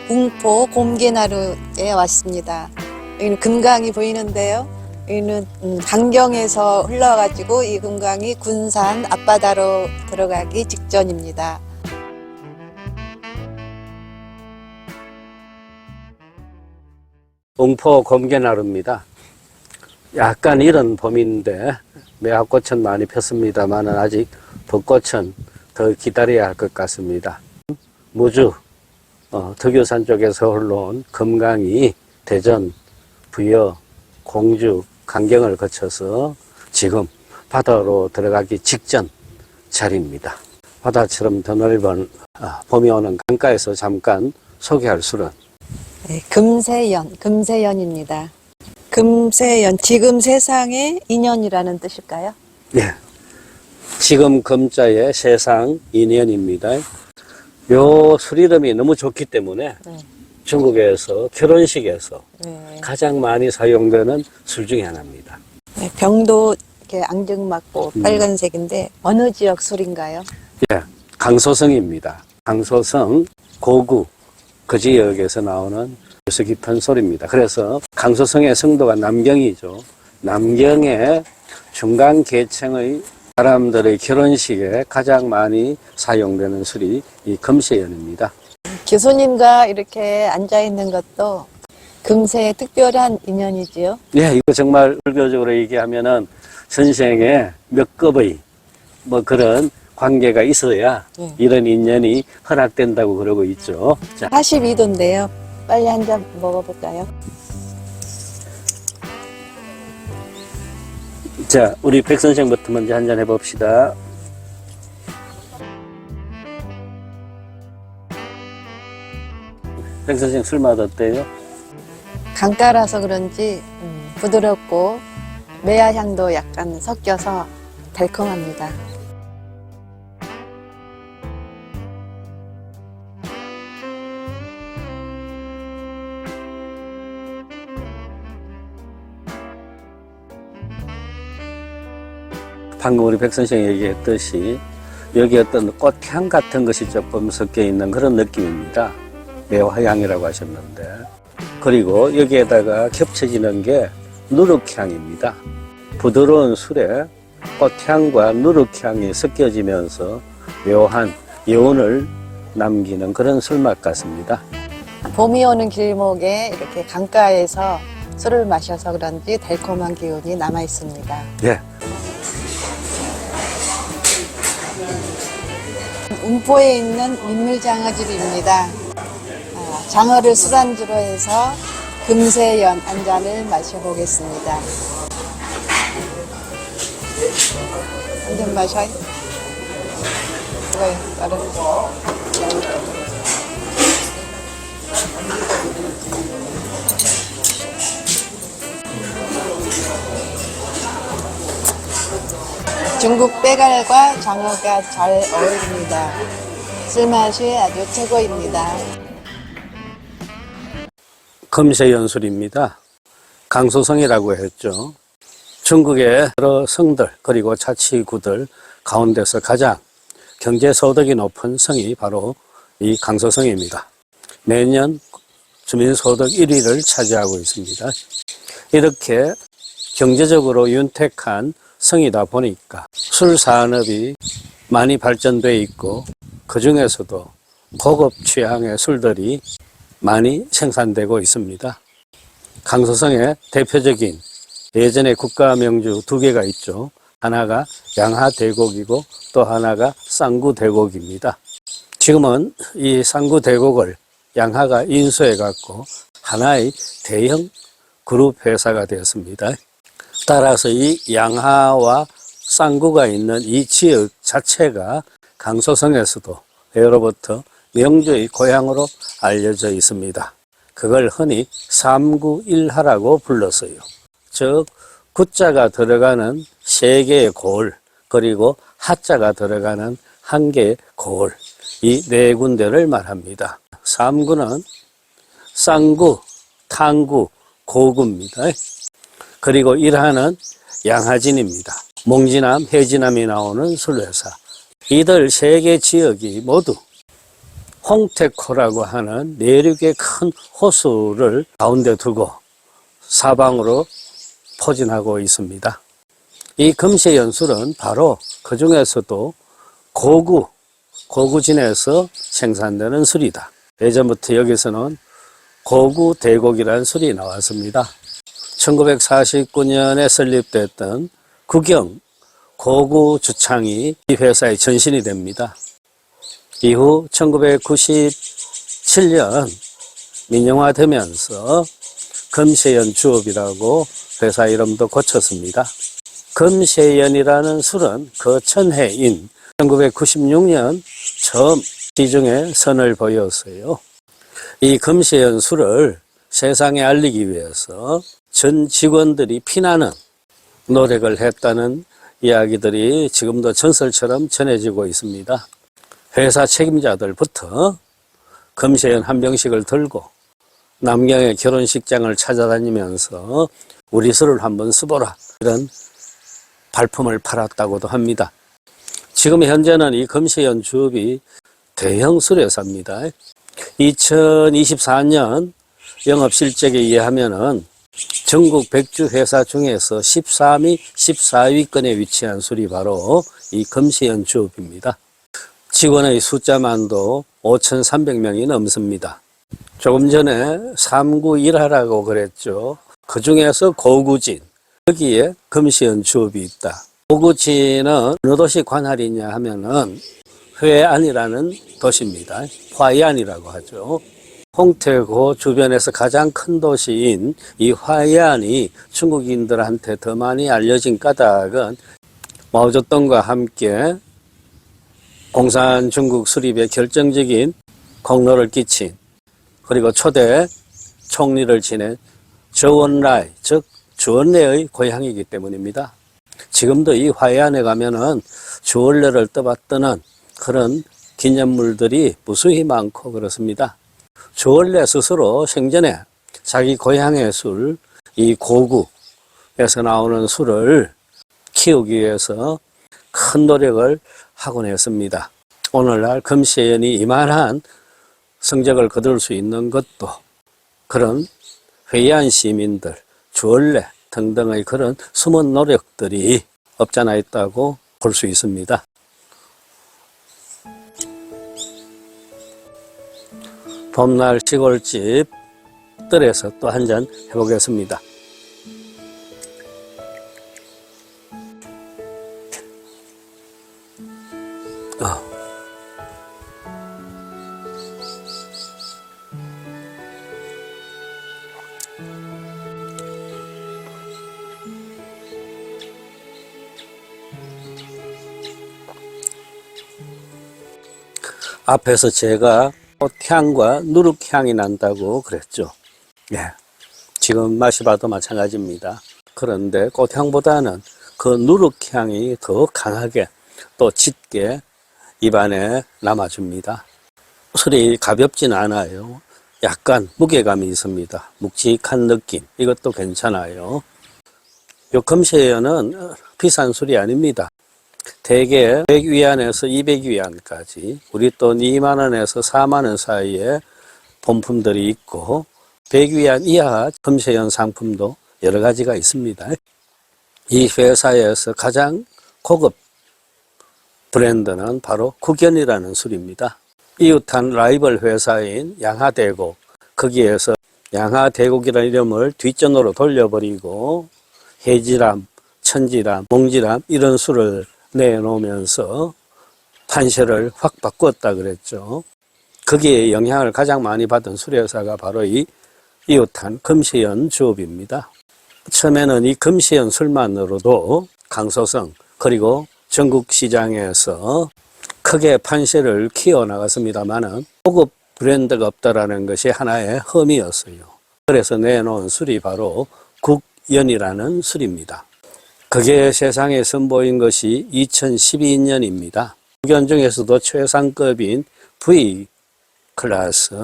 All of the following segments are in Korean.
웅포 곰개나루에 왔습니다. 여기는 금강이 보이는데요. 여기는 강경에서 흘러가지고 이 금강이 군산 앞바다로 들어가기 직전입니다. 웅포 곰개나루입니다. 약간 이른 봄인데 매화꽃은 많이 폈습니다만 아직 벚꽃은 더 기다려야 할 것 같습니다. 무주 덕유산 쪽에서 흘러온 금강이 대전, 부여, 공주, 강경을 거쳐서 지금 바다로 들어가기 직전 자리입니다. 바다처럼 더 넓은 봄이 오는 강가에서 잠깐 소개할 술은 네, 금세연입니다. 금세연, 지금 세상의 인연이라는 뜻일까요? 네, 지금 금자의 세상 인연입니다. 요 술 이름이 너무 좋기 때문에 중국에서 결혼식에서 가장 많이 사용되는 술 중에 하나입니다. 네, 병도 이렇게 앙증맞고 빨간색인데 어느 지역 술인가요? 예, 강소성입니다. 강소성 고구 그 지역에서 나오는 유서 깊은 소리입니다. 그래서 강소성의 성도가 남경이죠. 남경의 중간 계층의 사람들의 결혼식에 가장 많이 사용되는 술이 이 금세연입니다. 교수님과 이렇게 앉아있는 것도 금세의 특별한 인연이지요? 예, 이거 정말 불교적으로 얘기하면은 전생에 몇 급의 그런 관계가 있어야 이런 인연이 허락된다고 그러고 있죠. 자, 42도인데요. 빨리 한 잔 먹어볼까요? 자, 우리 백 선생부터 먼저 한잔 해봅시다. 백 선생 술 맛 어때요? 강가라서 그런지 부드럽고 매화향도 약간 섞여서 달콤합니다. 방금 우리 백 선생이 얘기했듯이 여기 어떤 꽃향 같은 것이 조금 섞여 있는 그런 느낌입니다. 매화향이라고 하셨는데, 그리고 여기에다가 겹쳐지는 게 누룩향입니다. 부드러운 술에 꽃향과 누룩향이 섞여지면서 묘한 여운을 남기는 그런 술맛 같습니다. 봄이 오는 길목에 이렇게 강가에서 술을 마셔서 그런지 달콤한 기운이 남아 있습니다. 예. 웅포에 있는 민물장어집입니다. 장어를 술안주로 해서 금세연 한 잔을 마셔보겠습니다. 한 잔 마셔요. 이거요, 다른. 중국 빼갈과 장어가 잘 어울립니다. 술맛이 아주 최고입니다. 금세연술입니다. 강소성이라고 했죠. 중국의 여러 성들 그리고 자치구들 가운데서 가장 경제소득이 높은 성이 바로 이 강소성입니다. 매년 주민소득 1위를 차지하고 있습니다. 이렇게 경제적으로 윤택한 성이다 보니까 술 산업이 많이 발전돼 있고 그 중에서도 고급 취향의 술들이 많이 생산되고 있습니다. 강소성의 대표적인 예전의 국가명주 두 개가 있죠. 하나가 양하대곡이고 또 하나가 쌍구대곡입니다. 지금은 이 쌍구대곡을 양하가 인수해 갖고 하나의 대형 그룹 회사가 되었습니다. 따라서 이 양하와 쌍구가 있는 이 지역 자체가 강소성에서도 예로부터 명주의 고향으로 알려져 있습니다. 그걸 흔히 삼구일하라고 불렀어요. 즉 구자가 들어가는 세 개의 고을 그리고 하자가 들어가는 한 개의 고을 이 네 군데를 말합니다. 삼구는 쌍구, 탕구, 고구입니다. 그리고 일하는 양하진입니다. 몽지남, 해지남이 나오는 술회사. 이들 세 개 지역이 모두 홍태코라고 하는 내륙의 큰 호수를 가운데 두고 사방으로 포진하고 있습니다. 이 금세연술은 바로 그 중에서도 고구진에서 생산되는 술이다. 예전부터 여기서는 고구대곡이라는 술이 나왔습니다. 1949년에 설립됐던 국영 고구주창이 이 회사의 전신이 됩니다. 이후 1997년 민영화되면서 금세연 주업이라고 회사 이름도 고쳤습니다. 금세연이라는 술은 그 전해인 1996년 처음 시중에 선을 보였어요. 이 금세연 술을 세상에 알리기 위해서 전 직원들이 피나는 노력을 했다는 이야기들이 지금도 전설처럼 전해지고 있습니다. 회사 책임자들부터 금세연 한 병씩을 들고 남경의 결혼식장을 찾아다니면서 우리 술을 한번 써보라 이런 발품을 팔았다고도 합니다. 지금 현재는 이 금세연 주업이 대형 술회사입니다. 2024년 영업실적에 의하면은 전국 백주 회사 중에서 13위, 14위권에 위치한 술이 바로 이 금세연 주업입니다. 직원의 숫자만도 5,300명이 넘습니다. 조금 전에 3구 일하라고 그랬죠. 그 중에서 고구진, 여기에 금세연 주업이 있다. 고구진은 어느 도시 관할이냐 하면은 회안이라는 도시입니다. 화해안이라고 하죠. 홍태고 주변에서 가장 큰 도시인 이 화해안이 중국인들한테 더 많이 알려진 까닭은 마오쩌둥과 함께 공산 중국 수립에 결정적인 공로를 끼친 그리고 초대 총리를 지낸 저원라이, 즉 주원래의 고향이기 때문입니다. 지금도 이 화해안에 가면은 주원래를 떠받드는 그런 기념물들이 무수히 많고 그렇습니다. 주원래 스스로 생전에 자기 고향의 술, 이 고구에서 나오는 술을 키우기 위해서 큰 노력을 하곤 했습니다. 오늘날 금세연이 이만한 성적을 거둘 수 있는 것도 그런 회의안 시민들, 주원래 등등의 그런 숨은 노력들이 없잖아 있다고 볼 수 있습니다. 봄날 시골집 뜰에서 또 한 잔 해보겠습니다. 앞에서 제가 꽃향과 누룩향이 난다고 그랬죠. 예, 지금 마셔봐도 마찬가지입니다. 그런데 꽃향보다는 그 누룩향이 더 강하게 또 짙게 입안에 남아줍니다. 술이 가볍진 않아요. 약간 무게감이 있습니다. 묵직한 느낌, 이것도 괜찮아요. 요 금세연은 비싼 술이 아닙니다. 대개 100위안에서 200위안까지 우리 돈 2만원에서 4만원 사이에 본품들이 있고 100위안 이하 금세연 상품도 여러 가지가 있습니다. 이 회사에서 가장 고급 브랜드는 바로 국연이라는 술입니다. 이웃한 라이벌 회사인 양하대곡, 거기에서 양하대곡이라는 이름을 뒷전으로 돌려버리고 해지람, 천지람, 몽지람 이런 술을 내놓으면서 판세를 확 바꾸었다 그랬죠. 거기에 영향을 가장 많이 받은 술회사가 바로 이 이웃한 금세연 주업입니다. 처음에는 이 금세연 술만으로도 강소성 그리고 전국 시장에서 크게 판세를 키워나갔습니다만은 고급 브랜드가 없다라는 것이 하나의 흠이었어요. 그래서 내놓은 술이 바로 국연이라는 술입니다. 그게 세상에 선보인 것이 2012년입니다. 국연 중에서도 최상급인 V 클래스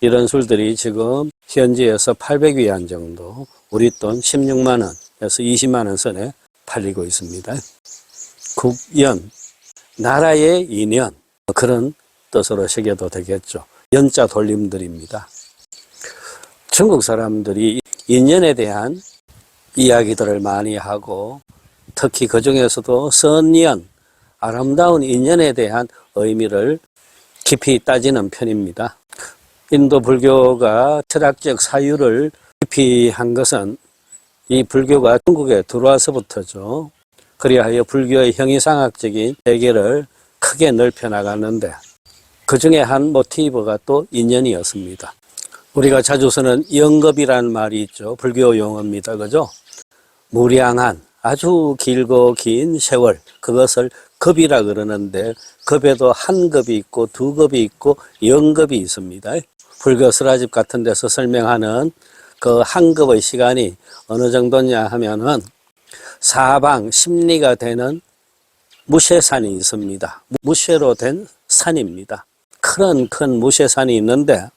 이런 술들이 지금 현지에서 800위안 정도, 우리 돈 16만 원에서 20만 원 선에 팔리고 있습니다. 국연, 나라의 인연, 그런 뜻으로 새겨도 되겠죠. 연자 돌림들입니다. 중국 사람들이 인연에 대한 이야기들을 많이 하고, 특히 그 중에서도 선연, 아름다운 인연에 대한 의미를 깊이 따지는 편입니다. 인도 불교가 철학적 사유를 깊이 한 것은 이 불교가 중국에 들어와서부터죠. 그리하여 불교의 형이상학적인 세계를 크게 넓혀 나갔는데, 그 중에 한 모티브가 또 인연이었습니다. 우리가 자주 쓰는 영겁이라는 말이 있죠. 불교 용어입니다. 그죠? 무량한, 아주 길고 긴 세월, 그것을 급이라 그러는데, 급에도 한 급이 있고 두 급이 있고 영급이 있습니다. 불교 설화집 같은 데서 설명하는 그 한 급의 시간이 어느 정도냐 하면은 사방 십리가 되는 무쇠산이 있습니다. 무쇠로 된 산입니다. 큰 무쇠산이 있는데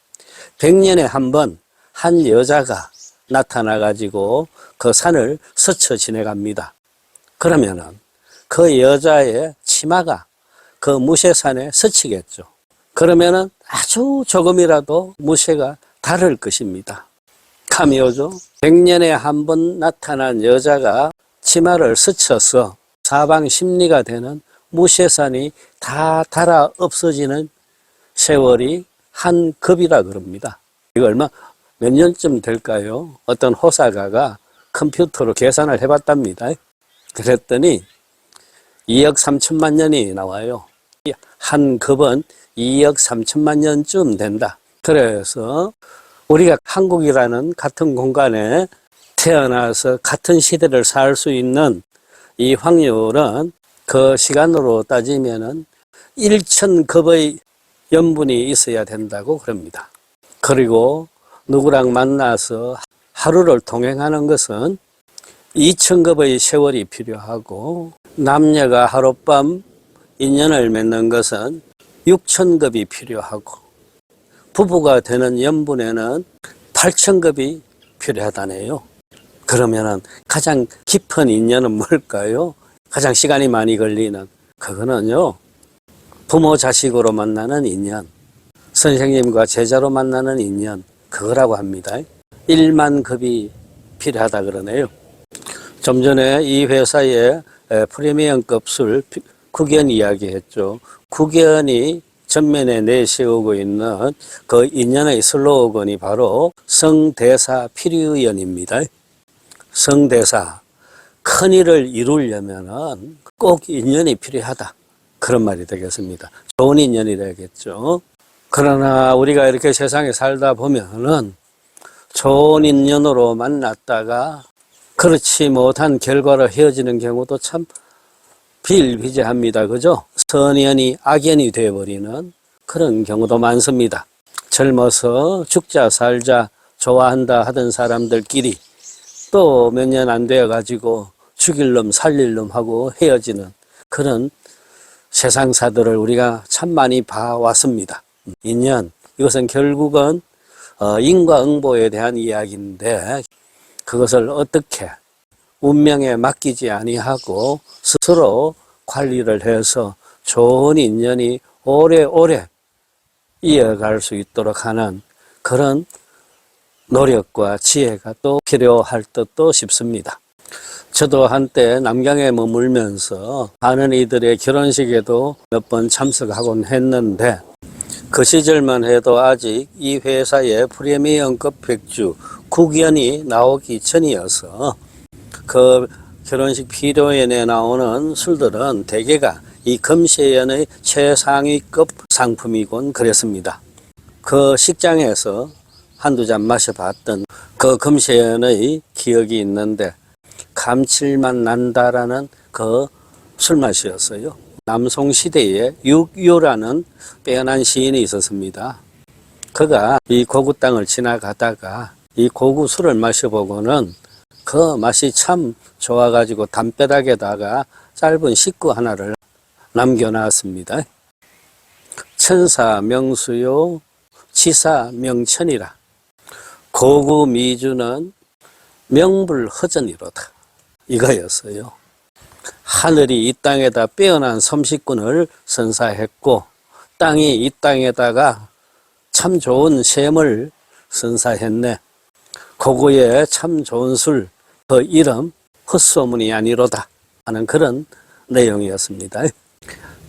100년에 한 번 한 여자가 나타나 가지고 그 산을 스쳐 지나갑니다. 그러면은 그 여자의 치마가 그 무쇠산에 스치겠죠. 그러면은 아주 조금이라도 무쇠가 닳을 것입니다. 감이 오죠? 100년에 한 번 나타난 여자가 치마를 스쳐서 사방 십리가 되는 무쇠산이 다 닳아 없어지는 세월이 한 급이라 그럽니다. 이거 몇 년쯤 될까요? 어떤 호사가가 컴퓨터로 계산을 해봤답니다. 그랬더니 2억 3천만 년이 나와요. 한 급은 2억 3천만 년쯤 된다. 그래서 우리가 한국이라는 같은 공간에 태어나서 같은 시대를 살 수 있는 이 확률은 그 시간으로 따지면은 1,000급의 연분이 있어야 된다고 그럽니다. 그리고 누구랑 만나서 하루를 동행하는 것은 2,000급의 세월이 필요하고, 남녀가 하룻밤 인연을 맺는 것은 6,000급이 필요하고, 부부가 되는 연분에는 8,000급이 필요하다네요. 그러면은 가장 깊은 인연은 뭘까요? 가장 시간이 많이 걸리는 그거는요, 부모 자식으로 만나는 인연, 선생님과 제자로 만나는 인연, 그거라고 합니다. 1만 급이 필요하다 그러네요. 좀 전에 이 회사의 프리미엄급 술 국연 이야기했죠. 국연이 전면에 내세우고 있는 그 인연의 슬로건이 바로 성대사 필유연입니다. 성대사, 큰 일을 이루려면 꼭 인연이 필요하다, 그런 말이 되겠습니다. 좋은 인연이라겠죠. 그러나 우리가 이렇게 세상에 살다 보면은 좋은 인연으로 만났다가 그렇지 못한 결과로 헤어지는 경우도 참 비일비재합니다. 그죠? 선연이 악연이 되어버리는 그런 경우도 많습니다. 젊어서 죽자 살자 좋아한다 하던 사람들끼리 또 몇 년 안 되어가지고 죽일 놈 살릴 놈 하고 헤어지는 그런 세상사들을 우리가 참 많이 봐왔습니다. 인연, 이것은 결국은 인과응보에 대한 이야기인데, 그것을 어떻게 운명에 맡기지 아니하고 스스로 관리를 해서 좋은 인연이 오래오래 이어갈 수 있도록 하는 그런 노력과 지혜가 또 필요할 듯도 싶습니다. 저도 한때 남경에 머물면서 아는 이들의 결혼식에도 몇 번 참석하곤 했는데, 그 시절만 해도 아직 이 회사의 프리미엄급 백주 국연이 나오기 전이어서 그 결혼식 피로연에 나오는 술들은 대개가 이 금세연의 최상위급 상품이곤 그랬습니다. 그 식장에서 한두 잔 마셔봤던 그 금세연의 기억이 있는데, 감칠맛 난다라는 그 술맛이었어요. 남송시대에 육유라는 빼어난 시인이 있었습니다. 그가 이 고구 땅을 지나가다가 이 고구 술을 마셔보고는 그 맛이 참 좋아가지고 담벼락에다가 짧은 식구 하나를 남겨놨습니다. 천사 명수요 치사 명천이라. 고구 미주는 명불허전이로다. 이거였어요. 하늘이 이 땅에다 빼어난 섭식군을 선사했고 땅이 이 땅에다가 참 좋은 샘을 선사했네. 고구의 참 좋은 술, 그 이름 헛소문이 아니로다 하는 그런 내용이었습니다.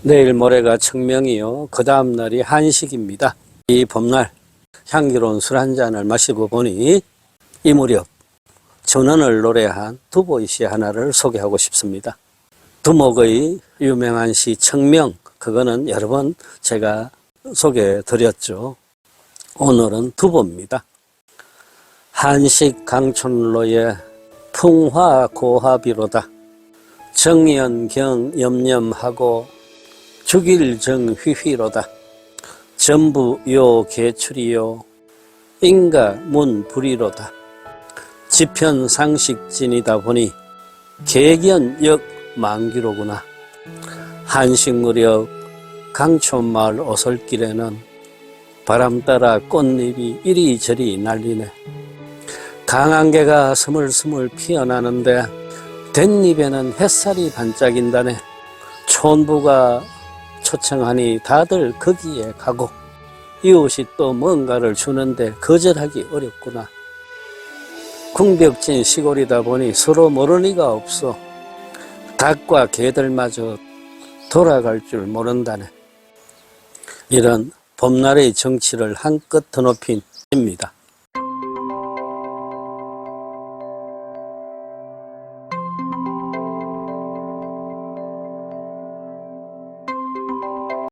내일 모레가 청명이요. 그 다음 날이 한식입니다. 이 봄날 향기로운 술 한 잔을 마시고 보니 이 무렵 전원을 노래한 두보이 시 하나를 소개하고 싶습니다. 두목의 유명한 시 청명, 그거는 여러 번 제가 소개해 드렸죠. 오늘은 두보입니다. 한식 강촌로의 풍화고합이로다. 정연경 염염하고 죽일정휘휘로다. 전부요 개출이요 인가문불이로다. 지편상식진이다 보니 개견역 만기로구나. 한식 무렵 강촌마을 오솔길에는 바람 따라 꽃잎이 이리저리 날리네. 강안개가 스물스물 피어나는데 댄잎에는 햇살이 반짝인다네. 촌부가 초청하니 다들 거기에 가고 이웃이 또 뭔가를 주는데 거절하기 어렵구나. 궁벽진 시골이다 보니 서로 모를 리가 없어. 닭과 개들마저 돌아갈 줄 모른다네. 이런 봄날의 정치를 한껏 더 높인 입니다.